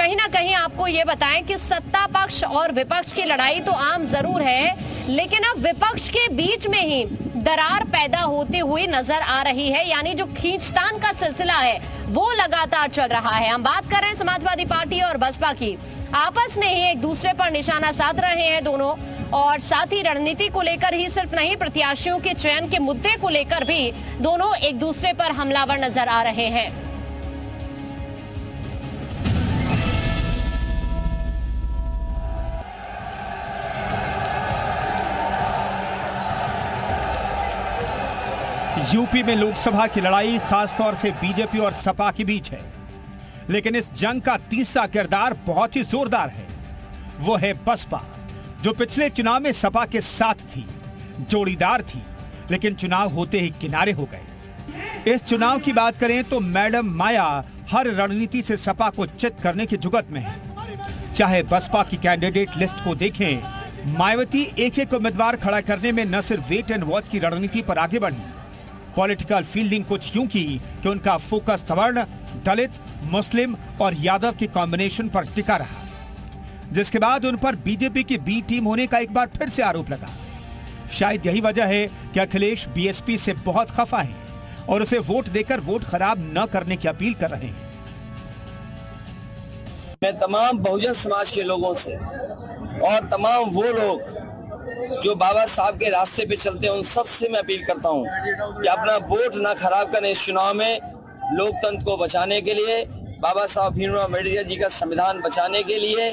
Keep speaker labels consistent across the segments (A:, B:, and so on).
A: कहीं ना कहीं आपको ये बताएं कि सत्ता पक्ष और विपक्ष की लड़ाई तो आम जरूर है, लेकिन अब विपक्ष के बीच में ही दरार पैदा होती हुई नजर आ रही है। यानी जो खींचतान का सिलसिला है वो लगातार चल रहा है। हम बात कर रहे हैं समाजवादी पार्टी और बसपा की, आपस में ही एक दूसरे पर निशाना साध रहे हैं दोनों, और साथ ही रणनीति को लेकर ही सिर्फ नहीं, प्रत्याशियों के चयन के मुद्दे को लेकर भी दोनों एक दूसरे पर हमलावर नजर आ रहे हैं।
B: यूपी में लोकसभा की लड़ाई खासतौर से बीजेपी और सपा के बीच है, लेकिन इस जंग का तीसरा किरदार बहुत ही जोरदार है। वो है बसपा, जो पिछले चुनाव में सपा के साथ थी, जोड़ीदार थी, लेकिन चुनाव होते ही किनारे हो गए। इस चुनाव की बात करें तो मैडम माया हर रणनीति से सपा को चित करने की जुगत में है। चाहे बसपा की कैंडिडेट लिस्ट को देखें, मायावती एक उम्मीदवार खड़ा करने में न सिर्फ वेट एंड वॉच की रणनीति पर आगे बढ़ी, पॉलिटिकल फील्डिंग कुछ यूं की कि उनका फोकस सवर्ण, दलित, मुस्लिम और यादव के कॉम्बिनेशन पर टिका रहा, जिसके बाद उन पर बीजेपी की बी टीम होने का एक बार फिर से आरोप लगा। शायद यही वजह है कि अखिलेश बीएसपी से बहुत खफा है और उसे वोट देकर वोट खराब न करने की अपील कर रहे हैं।
C: मैं तमाम बहुजन समाज के लोगों से और तमाम वो लोग जो बाबा साहब के रास्ते पे चलते हैं, उन सब से मैं अपील करता हूं कि अपना वोट ना खराब करें। इस चुनाव में लोकतंत्र को बचाने के लिए, बाबा साहब भीमराव अम्बेडकर जी का संविधान बचाने के लिए,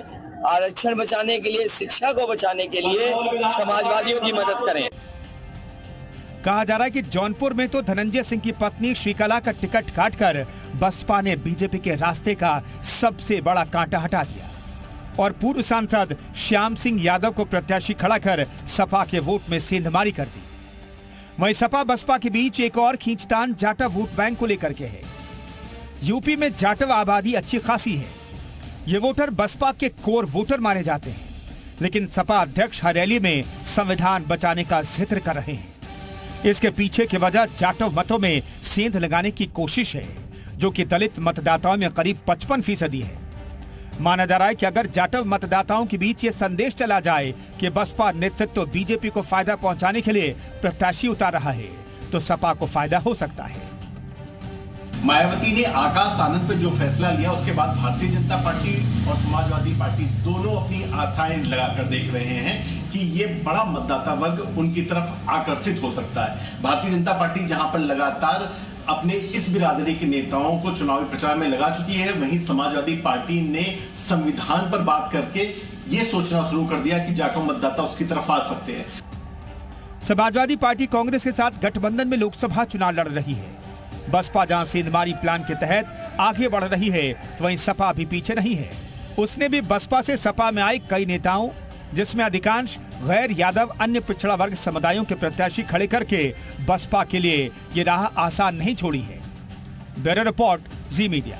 C: आरक्षण बचाने के लिए, शिक्षा को बचाने के लिए समाजवादियों की मदद करें।
B: कहा जा रहा है कि जौनपुर में तो धनंजय सिंह की पत्नी श्रीकला का टिकट काटकर बसपा ने बीजेपी के रास्ते का सबसे बड़ा कांटा हटा दिया और पूर्व सांसद श्याम सिंह यादव को प्रत्याशी खड़ा कर सपा के वोट में सेंधमारी कर दी। वहीं सपा बसपा के बीच एक और खींचतान जाटव वोट बैंक को लेकर के है। यूपी में जाटव आबादी अच्छी खासी है, ये वोटर बसपा के कोर वोटर माने जाते हैं, लेकिन सपा अध्यक्ष हर रैली में संविधान बचाने का जिक्र कर रहे हैं। इसके पीछे की वजह जाटव मतों में सेंध लगाने की कोशिश है, जो कि दलित मतदाताओं में करीब 55% है। माना जा रहा है कि अगर जाटव मतदाताओं के बीच ये संदेश चला जाए कि बसपा नेतृत्व बीजेपी को फायदा पहुंचाने के लिए प्रत्याशी उतार रहा है, तो सपा को फायदा हो सकता है।
D: मायावती ने आकाश आनंद पे जो फैसला लिया, उसके बाद भारतीय जनता पार्टी और समाजवादी पार्टी दोनों अपनी आशाएं लगाकर देख रहे हैं कि ये बड़ा मतदाता वर्ग उनकी तरफ आकर्षित हो सकता है। भारतीय जनता पार्टी जहां पर लगातार अपने इस बिरादरी के नेताओं को चुनावी प्रचार में लगा चुकी है, वहीं समाजवादी पार्टी ने संविधान पर बात करके ये सोचना शुरू कर दिया कि जाटव मतदाता उसकी तरफ आ सकते हैं।
B: समाजवादी पार्टी कांग्रेस के साथ गठबंधन में लोकसभा चुनाव लड़ रही है। बसपा जहां सेंधमारी प्लान के तहत आगे बढ़ रही है, वहीं सपा भी पीछे नहीं है। उसने भी बसपा से सपा में आए कई नेताओं, जिसमें अधिकांश गैर यादव अन्य पिछड़ा वर्ग समुदायों के प्रत्याशी खड़े करके बसपा के लिए ये राह आसान नहीं छोड़ी है। ब्यूरो रिपोर्ट, जी मीडिया।